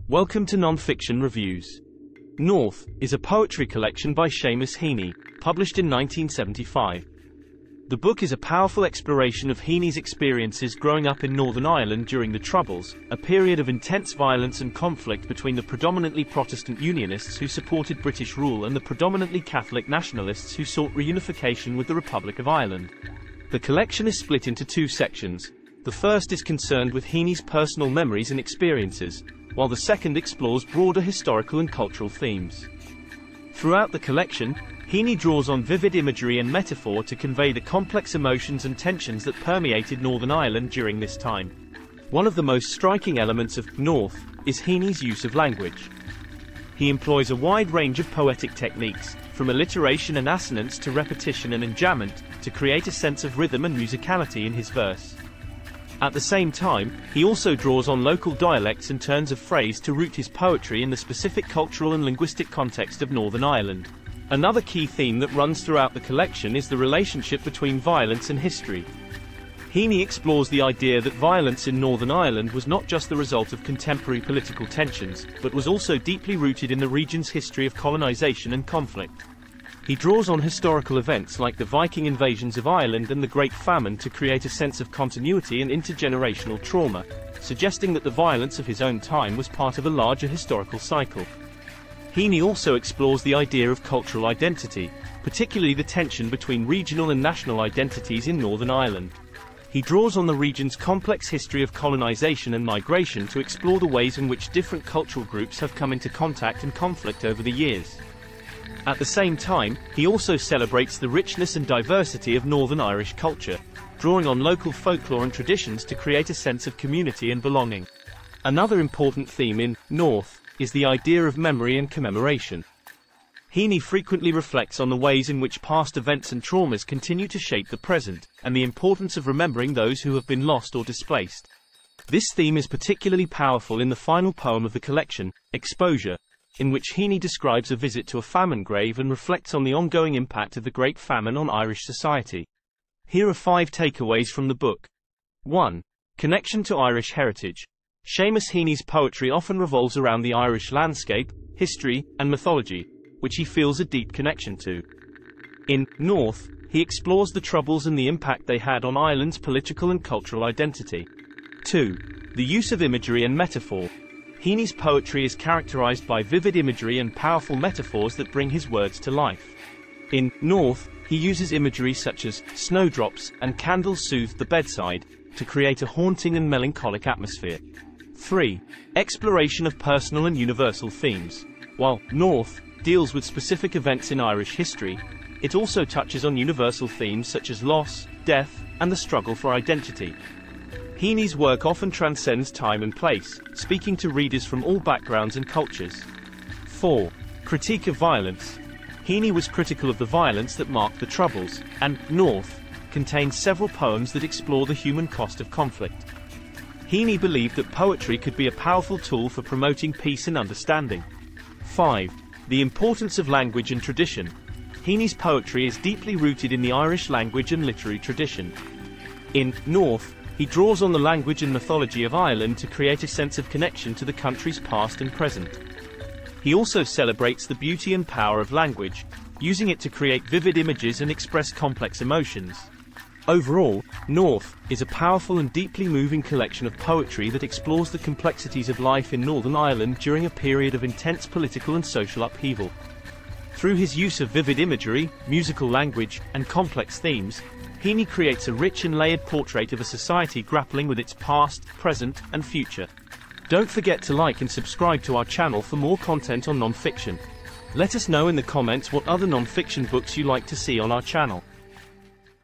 Welcome to Non-Fiction Reviews. North is a poetry collection by Seamus Heaney, published in 1975. The book is a powerful exploration of Heaney's experiences growing up in Northern Ireland during the Troubles, a period of intense violence and conflict between the predominantly Protestant Unionists who supported British rule and the predominantly Catholic nationalists who sought reunification with the Republic of Ireland. The collection is split into two sections. The first is concerned with Heaney's personal memories and experiences, while the second explores broader historical and cultural themes. Throughout the collection, Heaney draws on vivid imagery and metaphor to convey the complex emotions and tensions that permeated Northern Ireland during this time. One of the most striking elements of North is Heaney's use of language. He employs a wide range of poetic techniques, from alliteration and assonance to repetition and enjambment, to create a sense of rhythm and musicality in his verse. At the same time, he also draws on local dialects and turns of phrase to root his poetry in the specific cultural and linguistic context of Northern Ireland. Another key theme that runs throughout the collection is the relationship between violence and history. Heaney explores the idea that violence in Northern Ireland was not just the result of contemporary political tensions, but was also deeply rooted in the region's history of colonization and conflict. He draws on historical events like the Viking invasions of Ireland and the Great Famine to create a sense of continuity and intergenerational trauma, suggesting that the violence of his own time was part of a larger historical cycle. Heaney also explores the idea of cultural identity, particularly the tension between regional and national identities in Northern Ireland. He draws on the region's complex history of colonization and migration to explore the ways in which different cultural groups have come into contact and conflict over the years. At the same time, he also celebrates the richness and diversity of Northern Irish culture, drawing on local folklore and traditions to create a sense of community and belonging. Another important theme in North is the idea of memory and commemoration. Heaney frequently reflects on the ways in which past events and traumas continue to shape the present, and the importance of remembering those who have been lost or displaced. This theme is particularly powerful in the final poem of the collection, Exposure, in which Heaney describes a visit to a famine grave and reflects on the ongoing impact of the Great Famine on Irish society. Here are 5 takeaways from the book. 1. Connection to Irish heritage. Seamus Heaney's poetry often revolves around the Irish landscape, history, and mythology, which he feels a deep connection to. In North, he explores the Troubles and the impact they had on Ireland's political and cultural identity. 2. The use of imagery and metaphor. Heaney's poetry is characterized by vivid imagery and powerful metaphors that bring his words to life. In North, he uses imagery such as snowdrops and candles soothed the bedside to create a haunting and melancholic atmosphere. 3. Exploration of personal and universal themes. While North deals with specific events in Irish history, it also touches on universal themes such as loss, death, and the struggle for identity. Heaney's work often transcends time and place, speaking to readers from all backgrounds and cultures. 4. Critique of violence. Heaney was critical of the violence that marked the Troubles, and North contains several poems that explore the human cost of conflict. Heaney believed that poetry could be a powerful tool for promoting peace and understanding. 5. The importance of language and tradition. Heaney's poetry is deeply rooted in the Irish language and literary tradition. In North, he draws on the language and mythology of Ireland to create a sense of connection to the country's past and present. He also celebrates the beauty and power of language, using it to create vivid images and express complex emotions. Overall, North is a powerful and deeply moving collection of poetry that explores the complexities of life in Northern Ireland during a period of intense political and social upheaval. Through his use of vivid imagery, musical language, and complex themes, Heaney creates a rich and layered portrait of a society grappling with its past, present, and future. Don't forget to like and subscribe to our channel for more content on non-fiction. Let us know in the comments what other non-fiction books you like to see on our channel.